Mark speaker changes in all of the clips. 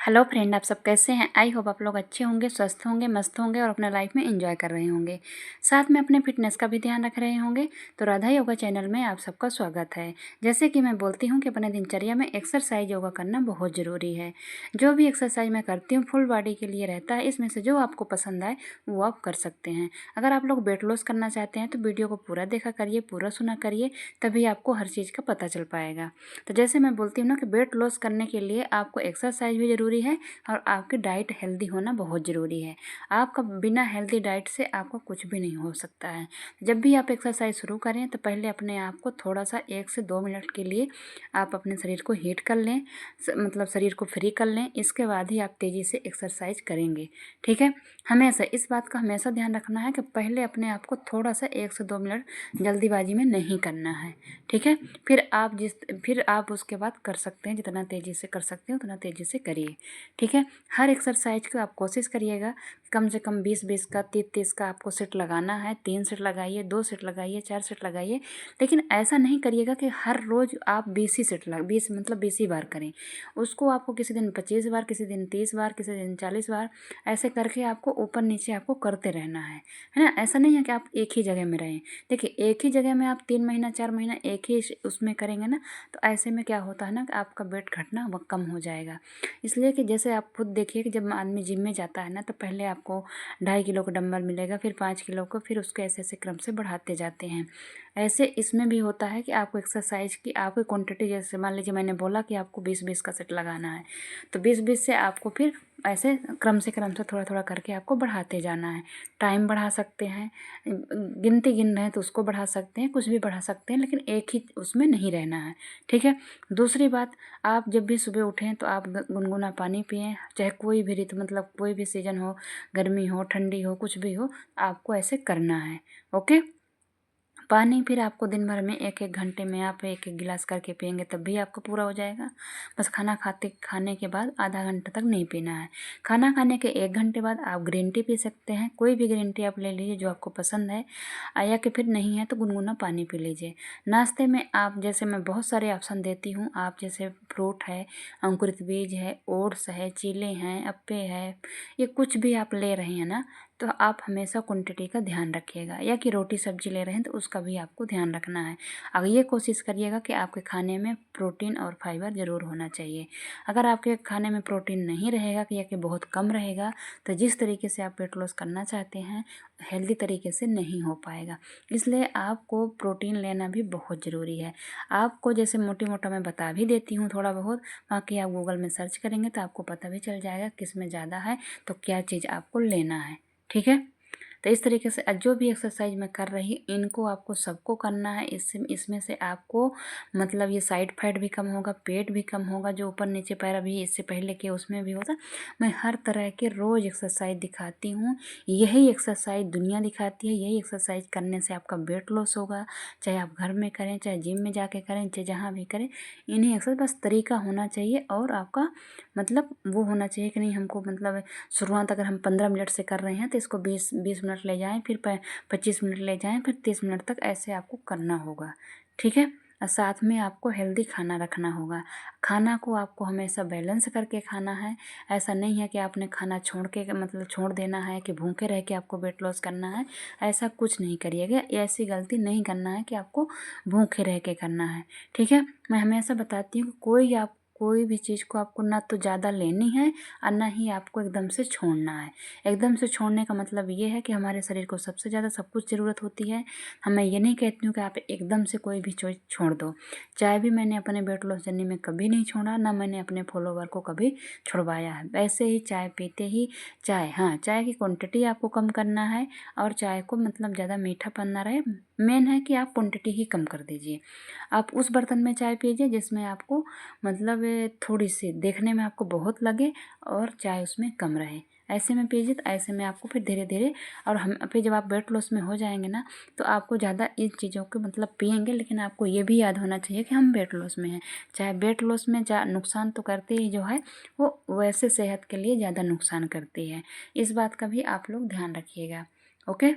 Speaker 1: Hello friend, आप सब कैसे हैं। आई होप आप लोग अच्छे होंगे, स्वस्थ होंगे, मस्त होंगे और अपने लाइफ में एंजॉय कर रहे होंगे। साथ में अपने फिटनेस का भी ध्यान रख रहे होंगे। तो राधा योगा चैनल में आप सबका स्वागत है। जैसे कि मैं बोलती हूँ कि अपने दिनचर्या में एक्सरसाइज योगा करना बहुत ज़रूरी है। जो भी एक्सरसाइज मैं करती हूँ फुल बॉडी के लिए रहता है। इसमें से जो आपको पसंद आए वो आप कर सकते हैं। अगर आप लोग वेट लॉस करना चाहते हैं तो वीडियो को पूरा देखा करिए, पूरा सुना करिए, तभी आपको हर चीज़ का पता चल पाएगा। तो जैसे मैं बोलती हूँ ना कि वेट लॉस करने के लिए आपको एक्सरसाइज भी ज़रूरी है और आपकी डाइट हेल्दी होना बहुत ज़रूरी है। आपका बिना हेल्दी डाइट से आपको कुछ भी नहीं हो सकता है। जब भी आप एक्सरसाइज शुरू करें तो पहले अपने आप को थोड़ा सा 1 से 2 मिनट के लिए आप अपने शरीर को हीट कर लें, मतलब शरीर को फ्री कर लें। इसके बाद ही आप तेज़ी से एक्सरसाइज करेंगे। ठीक है, हमेशा इस बात का हमेशा ध्यान रखना है कि पहले अपने आप को थोड़ा सा 1 से 2 मिनट जल्दीबाजी में नहीं करना है। ठीक है, फिर आप उसके बाद कर सकते हैं, जितना तेज़ी से कर सकते हैं उतना तेज़ी से करिए। ठीक है, हर एक्सरसाइज को आप कोशिश करिएगा कम से कम 20-20 का, 30-30 का आपको सेट लगाना है। 3 सेट लगाइए, 2 सेट लगाइए, 4 सेट लगाइए। लेकिन ऐसा नहीं करिएगा कि हर रोज़ आप 20 ही सेट 20 मतलब 20 ही बार करें। उसको आपको किसी दिन 25 बार, किसी दिन 30 बार, किसी दिन 40 बार, ऐसे करके आपको ऊपर नीचे आपको करते रहना है ना। ऐसा नहीं है कि आप एक ही जगह में रहें। देखिए, एक ही जगह में आप 3 महीना 4 महीना एक ही उसमें करेंगे ना, तो ऐसे में क्या होता है ना कि आपका वेट घटना वो कम हो जाएगा। इसलिए कि जैसे आप खुद देखिए कि जब आदमी जिम में जाता है ना, तो पहले आपको 2.5 किलो का डंबल मिलेगा, फिर 5 किलो को, फिर उसको ऐसे ऐसे क्रम से बढ़ाते जाते हैं। ऐसे इसमें भी होता है कि आपको एक्सरसाइज की आपकी क्वांटिटी, जैसे मान लीजिए मैंने बोला कि आपको 20-20 का सेट लगाना है, तो 20-20 से आपको फिर ऐसे क्रम से थोड़ा थोड़ा करके आपको बढ़ाते जाना है। टाइम बढ़ा सकते हैं, गिनती गिन रहे हैं तो उसको बढ़ा सकते हैं, कुछ भी बढ़ा सकते हैं, लेकिन एक ही उसमें नहीं रहना है। ठीक है, दूसरी बात, आप जब भी सुबह उठें तो आप गुनगुना पानी पिएं। चाहे कोई भी ऋतु, मतलब कोई भी सीजन हो, गर्मी हो, ठंडी हो, कुछ भी हो, आपको ऐसे करना है। ओके, पानी फिर आपको दिन भर में 1-1 घंटे में आप 1-1 गिलास करके पिएंगे तब भी आपका पूरा हो जाएगा। बस खाने के बाद आधा घंटा तक नहीं पीना है। खाना खाने के 1 घंटे बाद आप ग्रीन टी पी सकते हैं। कोई भी ग्रीन टी आप ले लीजिए जो आपको पसंद है, या कि फिर नहीं है तो गुनगुना पानी पी लीजिए। नाश्ते में आप, जैसे मैं बहुत सारे ऑप्शन देती हूँ, आप जैसे फ्रूट है, अंकुरित बीज है, ओट्स है, चीले हैं, अप्पे है, ये कुछ भी आप ले रहे हैं ना, तो आप हमेशा क्वांटिटी का ध्यान रखिएगा। या कि रोटी सब्जी ले रहे हैं तो उसका भी आपको ध्यान रखना है। अब ये कोशिश करिएगा कि आपके खाने में प्रोटीन और फाइबर ज़रूर होना चाहिए। अगर आपके खाने में प्रोटीन नहीं रहेगा या कि बहुत कम रहेगा, तो जिस तरीके से आप वेट लॉस करना चाहते हैं हेल्दी तरीके से नहीं हो पाएगा। इसलिए आपको प्रोटीन लेना भी बहुत ज़रूरी है। आपको जैसे मोटी मोटा मैं बता भी देती हूँ थोड़ा बहुत, बाकी आप गूगल में सर्च करेंगे तो आपको पता भी चल जाएगा किस में ज़्यादा है तो क्या चीज़ आपको लेना है। ठीक है, तो इस तरीके से जो भी एक्सरसाइज मैं कर रही इनको आपको सबको करना है। इसमें से आपको, मतलब ये साइड फैट भी कम होगा, पेट भी कम होगा, जो ऊपर नीचे पैर अभी इससे पहले के उसमें भी होता। मैं हर तरह के रोज़ एक्सरसाइज दिखाती हूँ। यही एक्सरसाइज दुनिया दिखाती है। यही एक्सरसाइज करने से आपका वेट लॉस होगा, चाहे आप घर में करें, चाहे जिम में जाके करें, चाहे जहाँ भी करें। इन्हीं एक्सरसाइज बस तरीका होना चाहिए और आपका मतलब वो होना चाहिए कि नहीं, हमको मतलब शुरुआत अगर हम 15 मिनट से कर रहे हैं तो इसको 20 मिनट ले जाएं, फिर 25 मिनट ले जाएं, फिर 30 मिनट तक ऐसे आपको करना होगा। ठीक है, और साथ में आपको हेल्दी खाना रखना होगा। खाना को आपको हमेशा बैलेंस करके खाना है। ऐसा नहीं है कि आपने खाना छोड़ के, मतलब छोड़ देना है कि भूखे रह के आपको वेट लॉस करना है। ऐसा कुछ नहीं करिएगा। ऐसी गलती नहीं करना है कि आपको भूखे रह के करना है। ठीक है, मैं हमेशा बताती हूँ कोई भी चीज़ को आपको ना तो ज़्यादा लेनी है और ना ही आपको एकदम से छोड़ना है। एकदम से छोड़ने का मतलब ये है कि हमारे शरीर को सबसे ज़्यादा सब कुछ ज़रूरत होती है। मैं ये नहीं कहती हूँ कि आप एकदम से कोई भी चीज़ छोड़ दो। चाय भी मैंने अपने वेट लॉस जर्नी में कभी नहीं छोड़ा, ना मैंने अपने फॉलोवर को कभी छुड़वाया है। वैसे ही चाय पीते ही हाँ, चाय की क्वांटिटी आपको कम करना है और चाय को मतलब ज़्यादा मीठापन ना रहे। मेन है कि आप क्वांटिटी ही कम कर दीजिए। आप उस बर्तन में चाय पीजिए जिसमें आपको मतलब थोड़ी सी देखने में आपको बहुत लगे और चाय उसमें कम रहे। ऐसे में पीजिए, तो ऐसे में आपको फिर धीरे धीरे, और हम फिर जब आप वेट लॉस में हो जाएंगे ना, तो आपको ज़्यादा इन चीज़ों के मतलब पिएंगे, लेकिन आपको ये भी याद होना चाहिए कि हम वेट लॉस में हैं। चाहे वेट लॉस में नुकसान तो करते ही जो है वो वैसे सेहत के लिए ज़्यादा नुकसान करती है। इस बात का भी आप लोग ध्यान रखिएगा। ओके,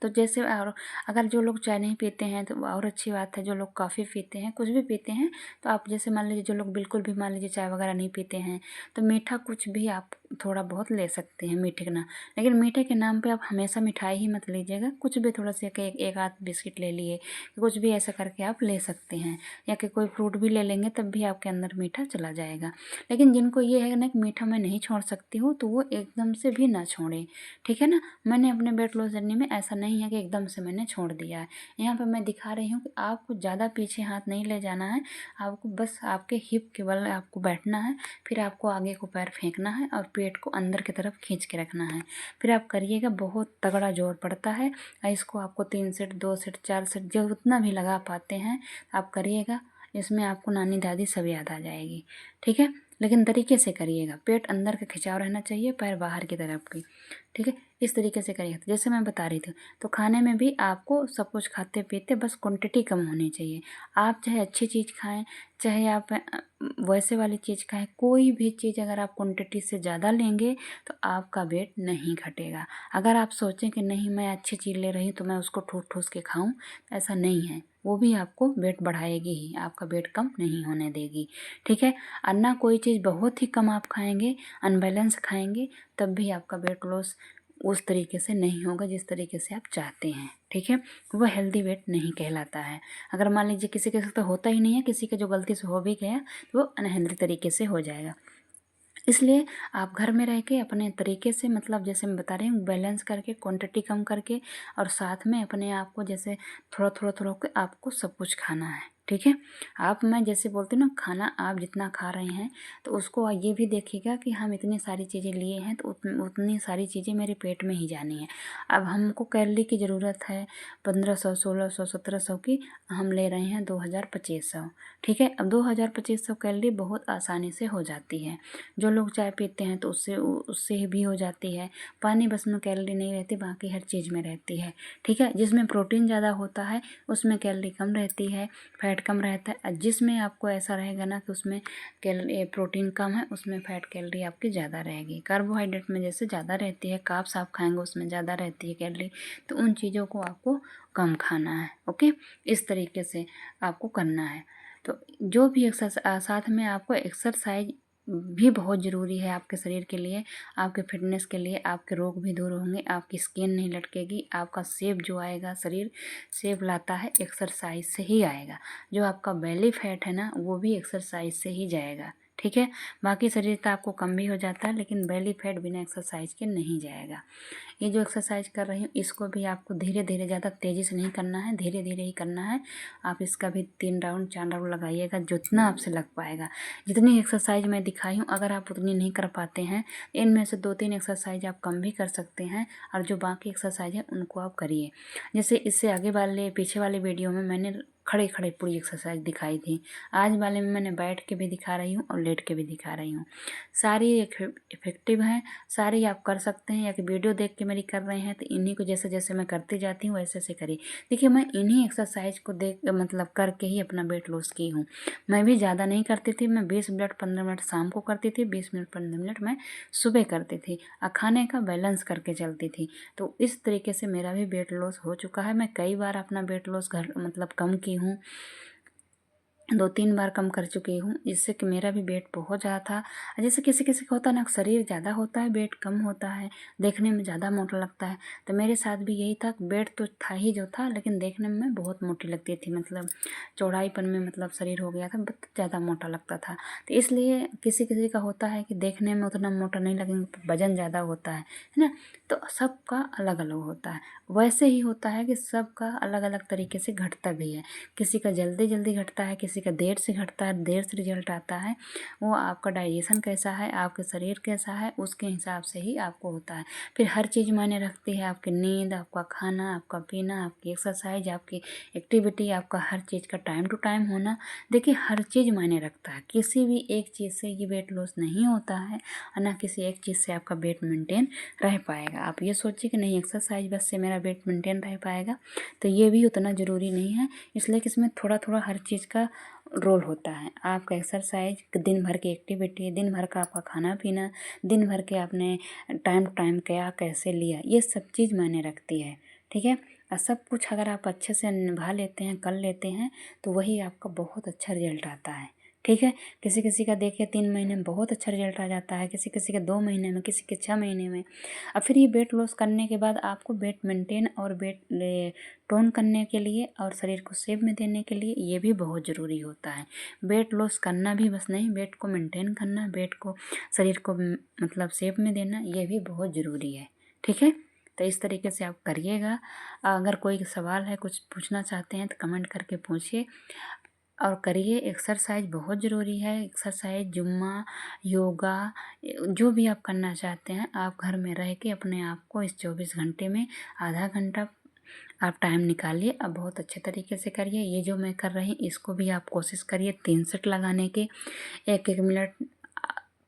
Speaker 1: तो जैसे और अगर जो लोग चाय नहीं पीते हैं तो और अच्छी बात है, जो लोग कॉफ़ी पीते हैं, कुछ भी पीते हैं, तो आप जैसे मान लीजिए जो लोग बिल्कुल भी मान लीजिए चाय वगैरह नहीं पीते हैं, तो मीठा कुछ भी आप थोड़ा बहुत ले सकते हैं मीठे के नाम। लेकिन मीठे के नाम पे आप हमेशा मिठाई ही मत लीजिएगा, कुछ भी थोड़ा सा एक आध बिस्किट ले लिए, कुछ भी ऐसा करके आप ले सकते हैं, या कि कोई फ्रूट भी ले लेंगे तब भी आपके अंदर मीठा चला जाएगा। लेकिन जिनको ये है ना कि मीठा मैं नहीं छोड़ सकती हूँ, तो वो एकदम से भी ना छोड़ें, ठीक है ना। मैंने अपने वेट लॉस जर्नी में ऐसा नहीं है कि एकदम से मैंने छोड़ दिया है। यहाँ पर मैं दिखा रही हूँ कि आपको ज़्यादा पीछे हाथ नहीं ले जाना है, आपको बस आपके हिप के बल आपको बैठना है, फिर आपको आगे को पैर फेंकना है और पेट को अंदर की तरफ खींच के रखना है। फिर आप करिएगा, बहुत तगड़ा जोर पड़ता है, और इसको आपको 3 सेट 2 सेट 4 सेट जो उतना भी लगा पाते हैं आप करिएगा। इसमें आपको नानी दादी सब याद आ जाएगी, ठीक है। लेकिन तरीके से करिएगा, पेट अंदर का खिंचाव रहना चाहिए, पैर बाहर की तरफ की, ठीक है। इस तरीके से करिएगा। जैसे मैं बता रही थी, तो खाने में भी आपको सब कुछ खाते पीते बस क्वांटिटी कम होनी चाहिए। आप चाहे अच्छी चीज़ खाएं, चाहे आप वैसे वाली चीज़ खाएं, कोई भी चीज़ अगर आप क्वांटिटी से ज़्यादा लेंगे तो आपका वेट नहीं घटेगा। अगर आप सोचें कि नहीं मैं अच्छी चीज़ ले रही हूँ तो मैं उसको ठूस ठूस के खाऊं, ऐसा नहीं है, वो भी आपको वेट बढ़ाएगी ही, आपका वेट कम नहीं होने देगी, ठीक है। और ना कोई चीज़ बहुत ही कम आप खाएंगे, अनबैलेंस खाएंगे, तब भी आपका वेट लॉस उस तरीके से नहीं होगा जिस तरीके से आप चाहते हैं, ठीक है। वो हेल्दी वेट नहीं कहलाता है। अगर मान लीजिए किसी के साथ तो होता ही नहीं है, किसी के जो गलती से हो भी गया तो वो अनहेल्दी तरीके से हो जाएगा। इसलिए आप घर में रह के अपने तरीके से, मतलब जैसे मैं बता रही हूँ, बैलेंस करके क्वांटिटी कम करके, और साथ में अपने आप को जैसे थोड़ा थोड़ा थोड़ा के आपको सब कुछ खाना है, ठीक है। आप मैं जैसे बोलती हूँ ना, खाना आप जितना खा रहे हैं तो उसको ये भी देखिएगा कि हम इतनी सारी चीज़ें लिए हैं तो उतनी सारी चीज़ें मेरे पेट में ही जानी है। अब हमको कैलोरी की ज़रूरत है 1500 1600 1700 की, हम ले रहे हैं 2000 2500, ठीक है। अब 2000 2500 कैलोरी बहुत आसानी से हो जाती है। जो लोग चाय पीते हैं तो उससे उससे भी हो जाती है। पानी बस में कैलोरी नहीं रहती, बाकी हर चीज़ में रहती है, ठीक है। जिसमें प्रोटीन ज़्यादा होता है उसमें कैलोरी कम रहती है, फैट कम रहता है। और जिसमें आपको ऐसा रहेगा ना कि उसमें कैलोरी प्रोटीन कम है, उसमें फैट कैलोरी आपकी ज़्यादा रहेगी। कार्बोहाइड्रेट में जैसे ज़्यादा रहती है, कार्ब्स आप खाएंगे उसमें ज़्यादा रहती है कैलोरी, तो उन चीज़ों को आपको कम खाना है, ओके। इस तरीके से आपको करना है। तो जो भी एक्सरसाइज, साथ में आपको एक्सरसाइज भी बहुत ज़रूरी है आपके शरीर के लिए, आपके फिटनेस के लिए। आपके रोग भी दूर होंगे, आपकी स्किन नहीं लटकेगी, आपका शेप जो आएगा, शरीर शेप लाता है एक्सरसाइज से ही आएगा। जो आपका बेली फैट है ना, वो भी एक्सरसाइज से ही जाएगा, ठीक है। बाकी शरीर का आपको कम भी हो जाता है, लेकिन बेली फैट बिना एक्सरसाइज के नहीं जाएगा। ये जो एक्सरसाइज कर रही हूँ इसको भी आपको धीरे धीरे, ज़्यादा तेज़ी से नहीं करना है, धीरे धीरे ही करना है। आप इसका भी 3 राउंड 4 राउंड लगाइएगा, जितना आपसे लग पाएगा। जितनी एक्सरसाइज मैं दिखाई हूँ अगर आप उतनी नहीं कर पाते हैं, इनमें से 2-3 एक्सरसाइज आप कम भी कर सकते हैं, और जो बाकी एक्सरसाइज है उनको आप करिए। जैसे इससे आगे वाले पीछे वाले वीडियो में मैंने खड़े खड़े पूरी एक्सरसाइज दिखाई थी, आज वाले में मैंने बैठ के भी दिखा रही हूँ और लेट के भी दिखा रही हूँ। सारी इफेक्टिव हैं, सारी आप कर सकते हैं, या कि वीडियो देख के मेरी कर रहे हैं तो इन्हीं को जैसे जैसे मैं करती जाती हूँ वैसे वैसे करिए। देखिए मैं इन्हीं एक्सरसाइज को देख मतलब करके ही अपना वेट लॉस की हूँ। मैं भी ज़्यादा नहीं करती थी, मैं 20 मिनट 15 मिनट शाम को करती थी, 20 मिनट 15 मिनट मैं सुबह करती थी, और खाने का बैलेंस करके चलती थी। तो इस तरीके से मेरा भी वेट लॉस हो चुका है। मैं कई बार अपना वेट लॉस घर मतलब कम की हूँ, 2-3 बार कम कर चुकी हूँ, जिससे कि मेरा भी वेट बहुत ज़्यादा था। जैसे किसी किसी का होता है ना, शरीर ज़्यादा होता है वेट कम होता है, देखने में ज़्यादा मोटा लगता है, तो मेरे साथ भी यही था। वेट तो था ही जो था, लेकिन देखने में मैं बहुत मोटी लगती थी, मतलब चौड़ाईपन में मतलब शरीर हो गया था, बहुत ज़्यादा मोटा लगता था। तो इसलिए किसी किसी का होता है कि देखने में उतना मोटा नहीं लगेंगे, वजन ज़्यादा होता है ना। तो सबका अलग अलग होता है। वैसे ही होता है कि सबका अलग अलग तरीके से घटता भी है। किसी का जल्दी जल्दी घटता है, किसी का देर से घटता है, देर से रिजल्ट आता है। वो आपका डाइजेशन कैसा है, आपका शरीर कैसा है, उसके हिसाब से ही आपको होता है। फिर हर चीज़ मायने रखती है, आपकी नींद, आपका खाना, आपका पीना, आपकी एक्सरसाइज, आपकी एक्टिविटी, आपका हर चीज़ का टाइम टू टाइम होना। देखिए हर चीज़ मायने रखता है, किसी भी एक चीज़ से ये वेट लॉस नहीं होता है, और ना किसी एक चीज़ से आपका वेट मेंटेन रह पाएगा। आप ये सोचिए कि नहीं एक्सरसाइज बस से मेरा वेट मेंटेन रह पाएगा, तो ये भी उतना ज़रूरी नहीं है। इसलिए कि इसमें थोड़ा थोड़ा हर चीज़ का रोल होता है। आपका एक्सरसाइज, दिन भर की एक्टिविटी, दिन भर का आपका खाना पीना, दिन भर के आपने टाइम टू टाइम क्या कैसे लिया, ये सब चीज़ मायने रखती है, ठीक है। और सब कुछ अगर आप अच्छे से निभा लेते हैं, कर लेते हैं, तो वही आपका बहुत अच्छा रिजल्ट आता है। ठीक है। किसी किसी का देखिए 3 महीने में बहुत अच्छा रिजल्ट आ जाता है, किसी किसी के 2 महीने में, किसी के 6 महीने में। और फिर ये वेट लॉस करने के बाद आपको वेट मेंटेन और वेट टोन करने के लिए और शरीर को शेप में देने के लिए ये भी बहुत ज़रूरी होता है। वेट लॉस करना भी बस नहीं, वेट को मेंटेन करना, वेट को शरीर को मतलब शेप में देना, ये भी बहुत ज़रूरी है। ठीक है। तो इस तरीके से आप करिएगा। अगर कोई सवाल है, कुछ पूछना चाहते हैं तो कमेंट करके पूछिए और करिए। एक्सरसाइज बहुत ज़रूरी है। एक्सरसाइज, जुम्मा, योगा, जो भी आप करना चाहते हैं, आप घर में रह के अपने आप को इस 24 घंटे में आधा घंटा आप टाइम निकालिए। अब बहुत अच्छे तरीके से करिए। ये जो मैं कर रही इसको भी आप कोशिश करिए 3 सेट लगाने के, 1-1 मिनट,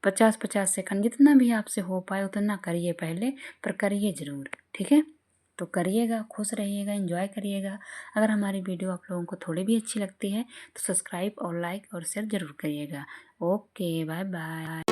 Speaker 1: 50-50 सेकंड, जितना भी आपसे हो पाए उतना करिए पहले, पर करिए ज़रूर। ठीक है। तो करिएगा, खुश रहिएगा, एंजॉय करिएगा। अगर हमारी वीडियो आप लोगों को थोड़ी भी अच्छी लगती है तो सब्सक्राइब और लाइक और शेयर ज़रूर करिएगा। Okay, bye bye.